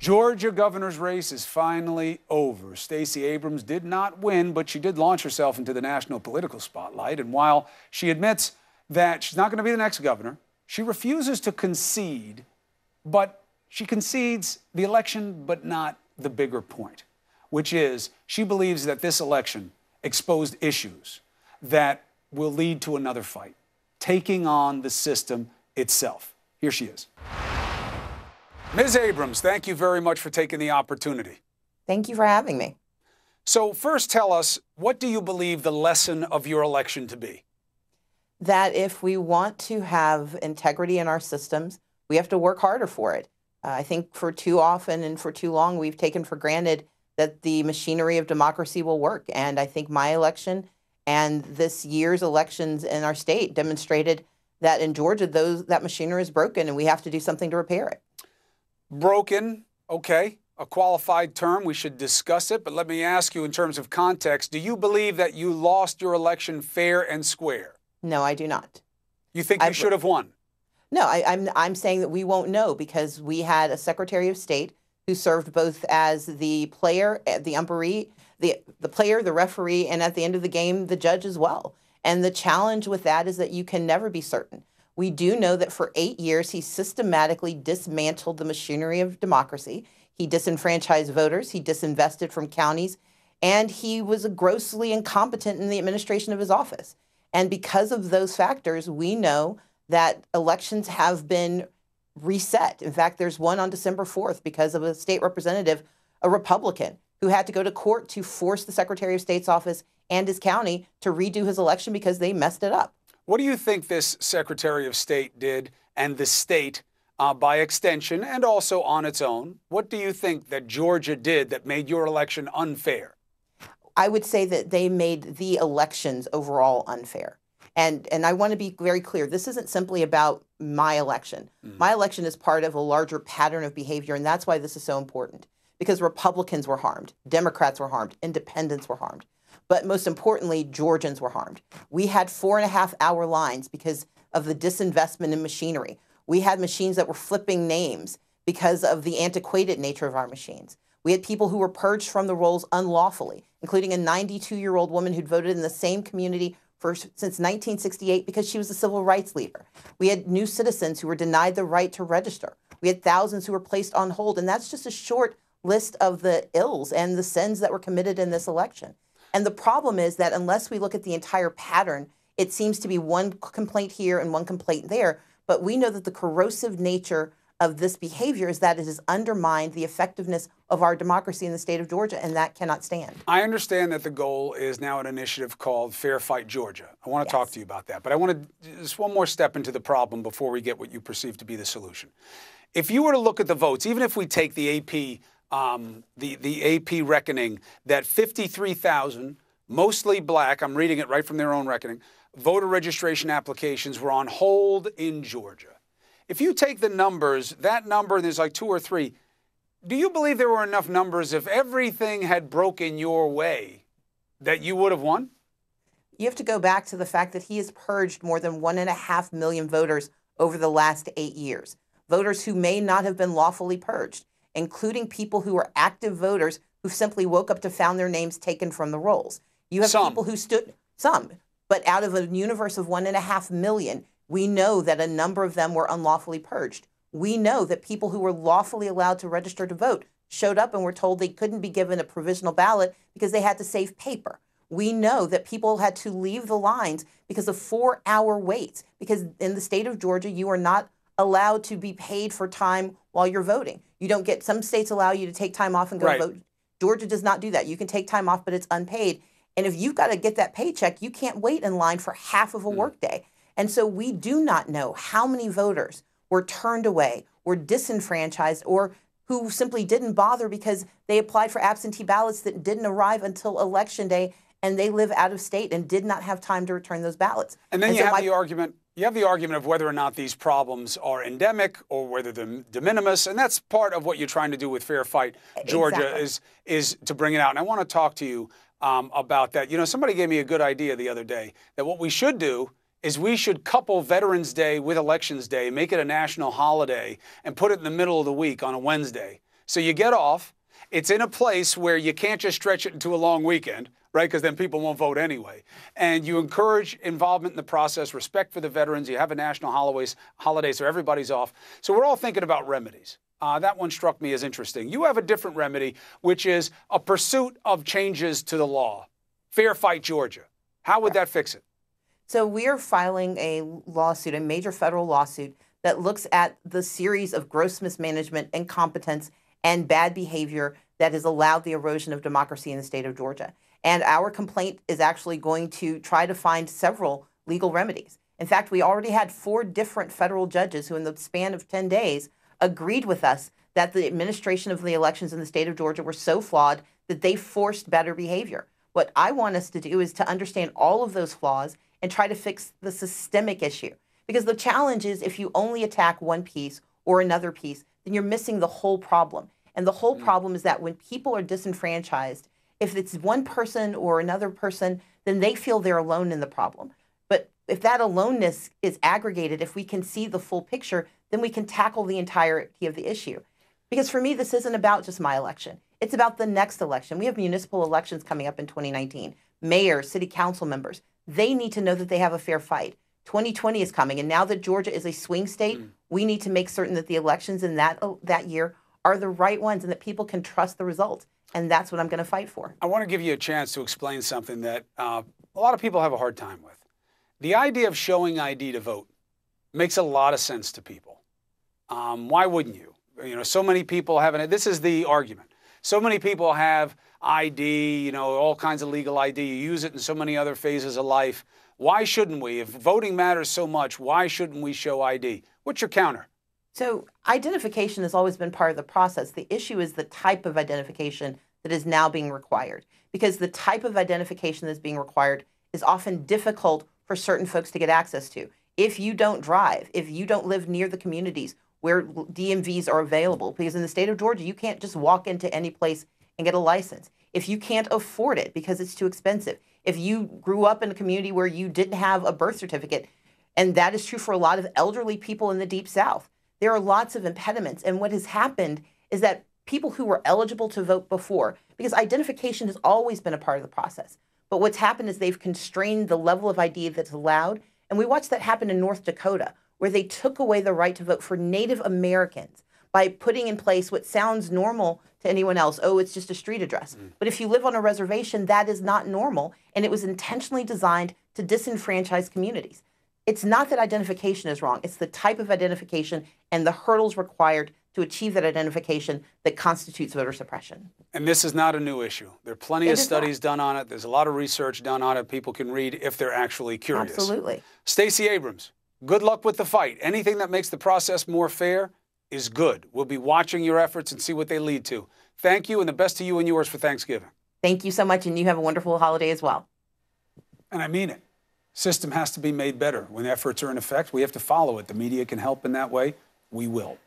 Georgia governor's race is finally over. Stacey Abrams did not win, but she did launch herself into the national political spotlight. And while she admits that she's not going to be the next governor, she refuses to concede, but she concedes the election, but not the bigger point, which is she believes that this election exposed issues that will lead to another fight, taking on the system itself. Here she is. Ms. Abrams, thank you very much for taking the opportunity. Thank you for having me. So first tell us, what do you believe the lesson of your election to be? That if we want to have integrity in our systems, we have to work harder for it. I think for too often and for too long, we've taken for granted that the machinery of democracy will work. And I think my election and this year's elections in our state demonstrated that in Georgia, that machinery is broken and we have to do something to repair it. Broken, okay, a qualified term. We should discuss it. But let me ask you in terms of context, do you believe that you lost your election fair and square? No, I do not. You think you should have won? No, I'm saying that we won't know because we had a Secretary of State who served both as the player, the umpire, the player, the referee, and at the end of the game, the judge as well. And the challenge with that is that you can never be certain. We do know that for 8 years, he systematically dismantled the machinery of democracy. He disenfranchised voters. He disinvested from counties. And he was grossly incompetent in the administration of his office. And because of those factors, we know that elections have been reset. In fact, there's one on December 4th because of a state representative, a Republican, who had to go to court to force the Secretary of State's office and his county to redo his election because they messed it up. What do you think this Secretary of State did, and the state, by extension and also on its own? What do you think that Georgia did that made your election unfair? I would say that they made the elections overall unfair. And I want to be very clear. This isn't simply about my election. My election is part of a larger pattern of behavior, and that's why this is so important. Because Republicans were harmed, Democrats were harmed, independents were harmed. But most importantly, Georgians were harmed. We had 4.5-hour lines because of the disinvestment in machinery. We had machines that were flipping names because of the antiquated nature of our machines. We had people who were purged from the rolls unlawfully, including a 92-year-old woman who'd voted in the same community since 1968 because she was a civil rights leader. We had new citizens who were denied the right to register. We had thousands who were placed on hold. And that's just a short list of the ills and the sins that were committed in this election. And the problem is that unless we look at the entire pattern, it seems to be one complaint here and one complaint there. But we know that the corrosive nature of this behavior is that it has undermined the effectiveness of our democracy in the state of Georgia, and that cannot stand. I understand that the goal is now an initiative called Fair Fight Georgia. I want to talk to you about that. But I want to just one more step into the problem before we get what you perceive to be the solution. If you were to look at the votes, even if we take the AP the AP reckoning that 53,000, mostly black, I'm reading it right from their own reckoning, voter registration applications were on hold in Georgia. If you take the numbers, that number, there's like 2 or 3, do you believe there were enough numbers if everything had broken your way that you would have won? You have to go back to the fact that he has purged more than 1.5 million voters over the last 8 years, voters who may not have been lawfully purged, including people who are active voters who simply woke up to found their names taken from the rolls. You have people who stood, but out of a universe of 1.5 million, we know that a number of them were unlawfully purged. We know that people who were lawfully allowed to register to vote showed up and were told they couldn't be given a provisional ballot because they had to save paper. We know that people had to leave the lines because of 4-hour waits, because in the state of Georgia, you are not allowed to be paid for time while you're voting. You don't get, some states allow you to take time off and go vote. Georgia does not do that. You can take time off, but it's unpaid. And if you've got to get that paycheck, you can't wait in line for half of a workday. And so we do not know how many voters were turned away or disenfranchised or who simply didn't bother because they applied for absentee ballots that didn't arrive until Election Day and they live out of state and did not have time to return those ballots. And then you have the argument. You have the argument of whether or not these problems are endemic or whether they're de minimis, and that's part of what you're trying to do with Fair Fight Georgia is to bring it out. And I want to talk to you about that. You know, somebody gave me a good idea the other day that what we should do is we should couple Veterans Day with Elections Day, make it a national holiday, and put it in the middle of the week on a Wednesday, So you get off. It's in a place where you can't just stretch it into a long weekend, right? Because then people won't vote anyway. And you encourage involvement in the process, respect for the veterans. You have a national holiday so everybody's off. So we're all thinking about remedies. That one struck me as interesting. You have a different remedy, which is a pursuit of changes to the law. Fair Fight Georgia. How would that fix it? So we are filing a lawsuit, a major federal lawsuit, that looks at the series of gross mismanagement, incompetence, and bad behavior that has allowed the erosion of democracy in the state of Georgia. And our complaint is actually going to try to find several legal remedies. In fact, we already had 4 different federal judges who, in the span of 10 days, agreed with us that the administration of the elections in the state of Georgia were so flawed that they forced better behavior. What I want us to do is to understand all of those flaws and try to fix the systemic issue. Because the challenge is, if you only attack one piece or another piece, then you're missing the whole problem. And the whole problem is that when people are disenfranchised, if it's one person or another person, then they feel they're alone in the problem. But if that aloneness is aggregated, if we can see the full picture, then we can tackle the entirety of the issue. Because for me, this isn't about just my election. It's about the next election. We have municipal elections coming up in 2019. Mayors, city council members, they need to know that they have a fair fight. 2020 is coming, and now that Georgia is a swing state, we need to make certain that the elections in that year are the right ones and that people can trust the results. And that's what I'm going to fight for. I want to give you a chance to explain something that a lot of people have a hard time with. The idea of showing ID to vote makes a lot of sense to people. Why wouldn't you? You know, so many people have it. This is the argument. So many people have ID, you know, all kinds of legal ID. You use it in so many other phases of life. Why shouldn't we? If voting matters so much, why shouldn't we show ID? What's your counter? So identification has always been part of the process. The issue is the type of identification that is now being required, because the type of identification that's being required is often difficult for certain folks to get access to. If you don't drive, if you don't live near the communities where DMVs are available, because in the state of Georgia, you can't just walk into any place and get a license. If you can't afford it because it's too expensive, if you grew up in a community where you didn't have a birth certificate, and that is true for a lot of elderly people in the Deep South, there are lots of impediments. And what has happened is that people who were eligible to vote before, because identification has always been a part of the process, but what's happened is they've constrained the level of ID that's allowed. And we watched that happen in North Dakota, where they took away the right to vote for Native Americans by putting in place what sounds normal to anyone else. Oh, it's just a street address. But if you live on a reservation, that is not normal. And it was intentionally designed to disenfranchise communities. It's not that identification is wrong. It's the type of identification and the hurdles required to achieve that identification that constitutes voter suppression. And this is not a new issue. There are plenty of studies done on it. There's a lot of research done on it. People can read if they're actually curious. Absolutely. Stacey Abrams, good luck with the fight. Anything that makes the process more fair is good. We'll be watching your efforts and see what they lead to. Thank you, and the best to you and yours for Thanksgiving. Thank you so much, and you have a wonderful holiday as well. And I mean it. System has to be made better. When efforts are in effect, we have to follow it. The media can help in that way. We will.